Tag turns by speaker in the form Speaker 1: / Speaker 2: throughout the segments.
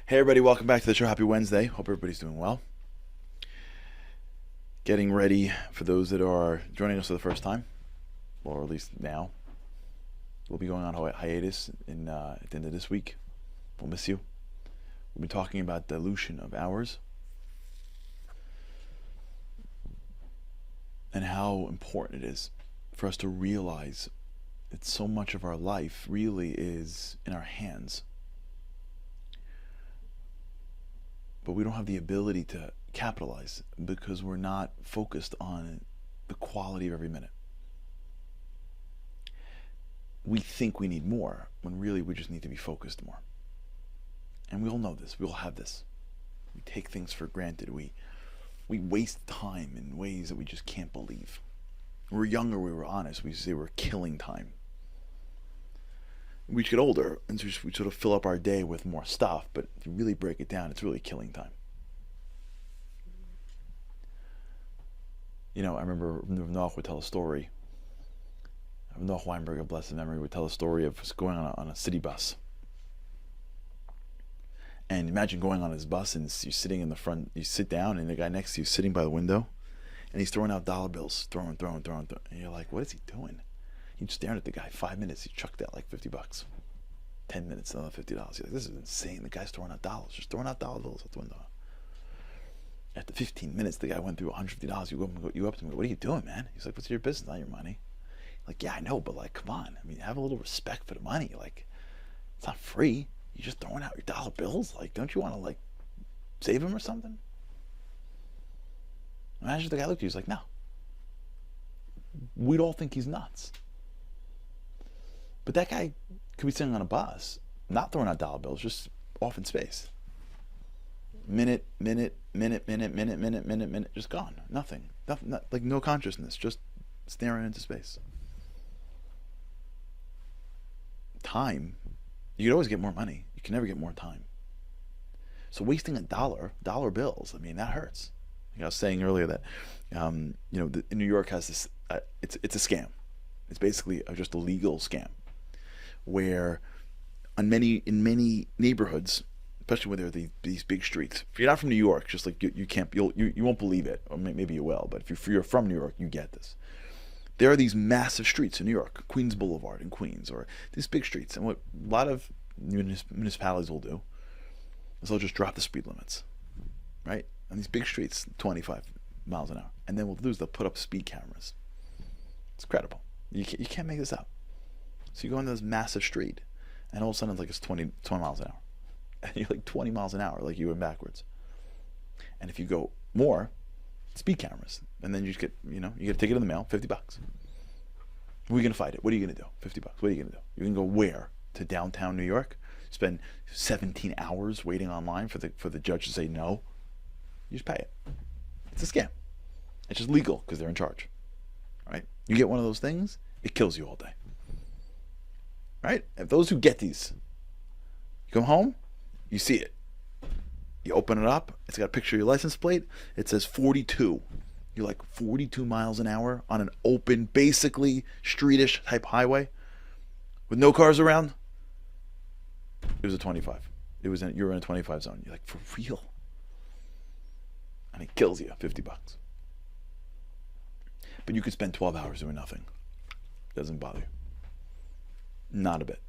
Speaker 1: Hey everybody, welcome back to the show. Happy Wednesday. Hope everybody's doing well. Getting ready for those that are joining us for the first time, or at least now. We'll be going on hiatus at the end of this week. We'll miss you. We've been talking about dilution of hours and how important it is for us to realize that so much of our life really is in our hands. But we don't have the ability to capitalize because we're not focused on the quality of every minute. We think we need more when really we just need to be focused more. And we all know this. We all have this. We take things for granted. We waste time in ways that we just can't believe. When we were younger, we were honest. We used to say we're killing time. We get older and we sort of fill up our day with more stuff, but if you really break it down, it's really killing time. You know, I remember Noach would tell a story. Noach Weinberg, of blessed memory, would tell a story of going on a city bus. And imagine going on his bus and you're sitting in the front, you sit down and the guy next to you is sitting by the window and he's throwing out dollar bills, throwing. And you're like, what is he doing? He's staring at the guy. 5 minutes, he chucked out like $50. 10 minutes, another $50. You're like, this is insane. The guy's throwing out dollars, just throwing out dollar bills out the window. After 15 minutes, the guy went through $150. You go up to him and go, what are you doing, man? He's like, what's your business, not your money? Like, yeah, I know, but like, come on. I mean, have a little respect for the money. Like, it's not free. You're just throwing out your dollar bills. Like, don't you want to like save them or something? Imagine if the guy looked at you, he's like, no. We'd all think he's nuts. But that guy could be sitting on a bus, not throwing out dollar bills, just off in space. Minute, just gone. Nothing, like no consciousness, just staring into space. Time, you could always get more money. You can never get more time. So wasting dollar bills, I mean, that hurts. Like I was saying earlier that, New York has this, it's a scam. It's basically just a legal scam where in many neighborhoods, especially when there are these big streets. If you're not from New York, just like you won't believe it, or maybe you will. But if you're from New York, you get this. There are these massive streets in New York, Queens Boulevard in Queens, or these big streets. And what a lot of municipalities will do is they'll just drop the speed limits, right? On these big streets, 25 miles an hour. And then what they'll do is they'll put up speed cameras. It's credible. You can't make this up. So you go into this massive street, and all of a sudden it's 20 miles an hour. And you're like 20 miles an hour, like you went backwards. And if you go more, speed cameras. And then you just get, you get a ticket in the mail, $50. We're going to fight it. What are you going to do? $50. What are you going to do? You're going to go where? To downtown New York? Spend 17 hours waiting online for the judge to say no? You just pay it. It's a scam. It's just legal because they're in charge. Right? You get one of those things, it kills you all day. Right? If those who get these, you come home, you see it. You open it up, it's got a picture of your license plate, it says 42. You're like 42 miles an hour on an open, basically streetish type highway with no cars around. It was a 25. You were in a 25 zone. You're like, for real? And it kills you, $50. But you could spend 12 hours doing nothing. It doesn't bother you. Not a bit.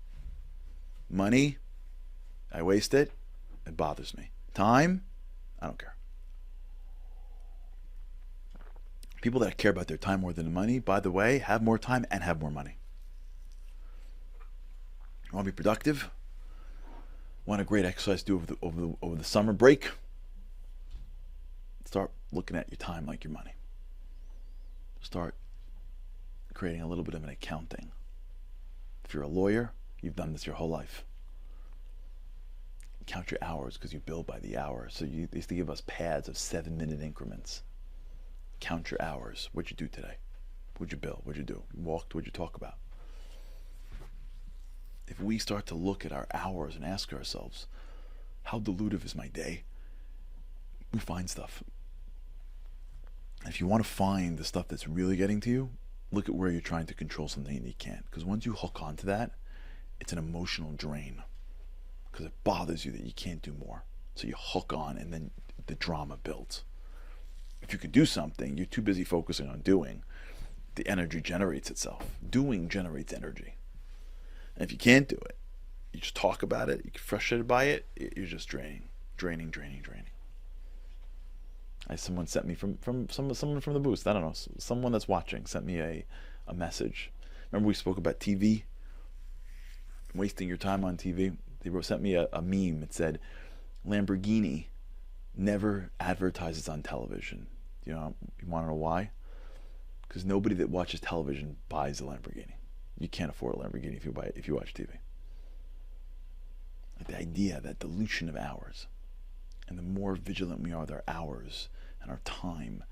Speaker 1: Money, I waste it. It bothers me. Time, I don't care. People that care about their time more than the money, by the way, have more time and have more money. Want to be productive? Want a great exercise to do over the summer break? Start looking at your time like your money. Start creating a little bit of an accounting. If you're a lawyer, you've done this your whole life. Count your hours because you bill by the hour. So they used to give us pads of 7-minute increments. Count your hours. What'd you do today? What'd you bill? What'd you do? You walked? What'd you talk about? If we start to look at our hours and ask ourselves, how dilutive is my day? We find stuff. If you want to find the stuff that's really getting to you, look at where you're trying to control something and you can't. Because once you hook onto that, it's an emotional drain. because it bothers you that you can't do more. So you hook on, and then the drama builds. If you could do something, you're too busy focusing on doing. The energy generates itself. Doing generates energy. And if you can't do it, you just talk about it, you get frustrated by it, you're just draining. Someone sent me someone from the booth, I don't know, someone that's watching sent me a message. Remember we spoke about TV? Wasting your time on TV? They sent me a meme. It said, Lamborghini never advertises on television. You want to know why? Because nobody that watches television buys a Lamborghini. You can't afford a Lamborghini if you watch TV. Like the idea, that dilution of hours, and the more vigilant we are with our hours and our time,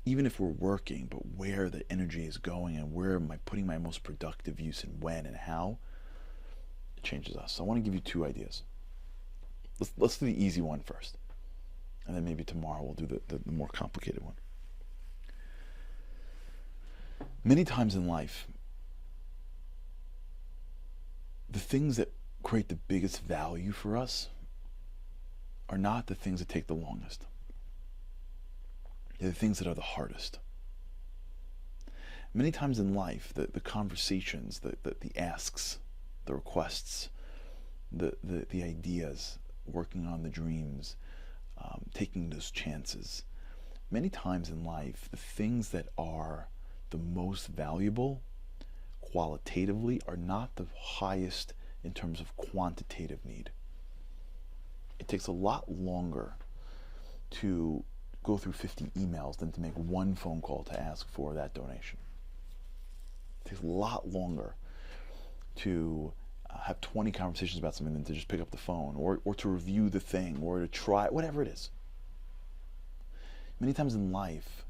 Speaker 1: even if we're working, but where the energy is going and where am I putting my most productive use and when and how, it changes us. So I want to give you 2 ideas. Let's do the easy one first, and then maybe tomorrow we'll do the more complicated one. Many times in life, the things that create the biggest value for us are not the things that take the longest. They're the things that are the hardest. Many times in life, the conversations, the asks, the requests, the ideas, working on the dreams, taking those chances. Many times in life, the things that are the most valuable qualitatively are not the highest in terms of quantitative need. It takes a lot longer to go through 50 emails than to make one phone call to ask for that donation. It takes a lot longer to have 20 conversations about something than to just pick up the phone or to review the thing or to try, whatever it is. Many times in life,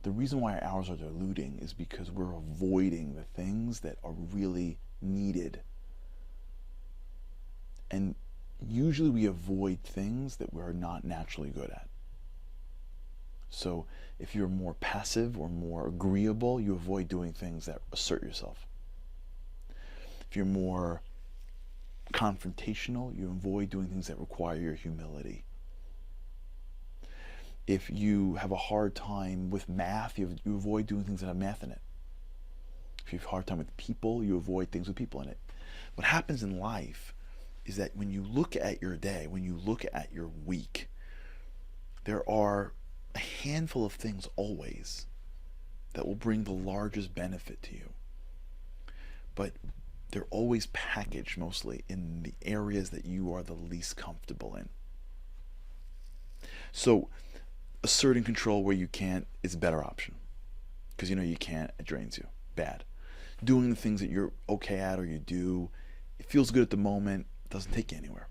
Speaker 1: the reason why our hours are diluting is because we're avoiding the things that are really needed. And usually we avoid things that we're not naturally good at. So if you're more passive or more agreeable, you avoid doing things that assert yourself. If you're more confrontational, you avoid doing things that require your humility. If you have a hard time with math, you avoid doing things that have math in it. If you have a hard time with people, you avoid things with people in it. What happens in life is that when you look at your day, when you look at your week, there are a handful of things always that will bring the largest benefit to you. But they're always packaged mostly in the areas that you are the least comfortable in. So asserting control where you can't is a better option. Because you can't, it drains you. Bad. Doing the things that you're okay at or you do, it feels good at the moment, it doesn't take you anywhere.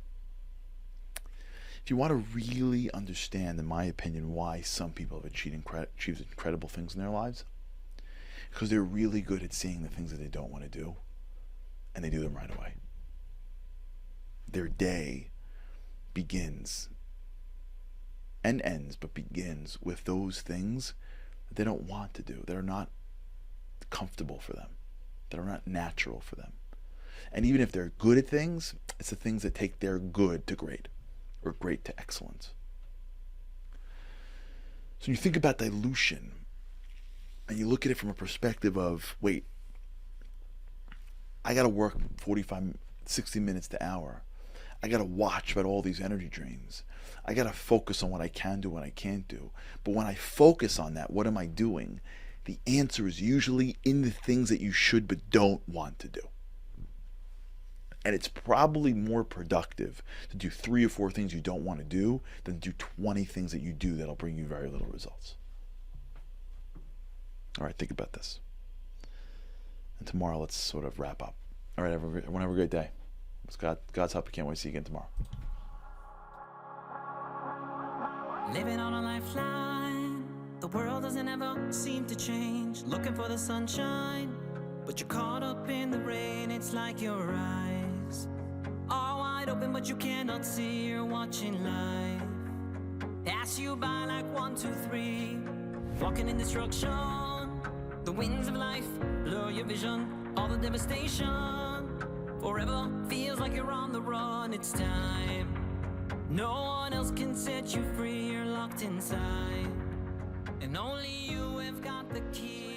Speaker 1: If you want to really understand, in my opinion, why some people have achieved incredible things in their lives, because they're really good at seeing the things that they don't want to do, and they do them right away. Their day begins and ends, but begins with those things that they don't want to do, that are not comfortable for them, that are not natural for them. And even if they're good at things, it's the things that take their good to great, or great to excellence. So when you think about dilution, and you look at it from a perspective of, wait, I got to work 45, 60 minutes to hour. I got to watch about all these energy drains. I got to focus on what I can do, what I can't do. But when I focus on that, what am I doing? The answer is usually in the things that you should but don't want to do. And it's probably more productive to do 3 or 4 things you don't want to do than to do 20 things that you do that'll bring you very little results. All right, think about this. And tomorrow, let's sort of wrap up. All right, everyone have a great day. With God's help, I can't wait to see you again tomorrow.
Speaker 2: Living on a lifeline, the world doesn't ever seem to change. Looking for the sunshine, but you're caught up in the rain. It's like your eyes are wide open, but you cannot see. You're watching life pass you by like 1, 2, 3. Walking in destruction, the winds of life blur your vision. All the devastation forever feels like like you're on the run, it's time. No one else can set you free, you're locked inside. And only you have got the key.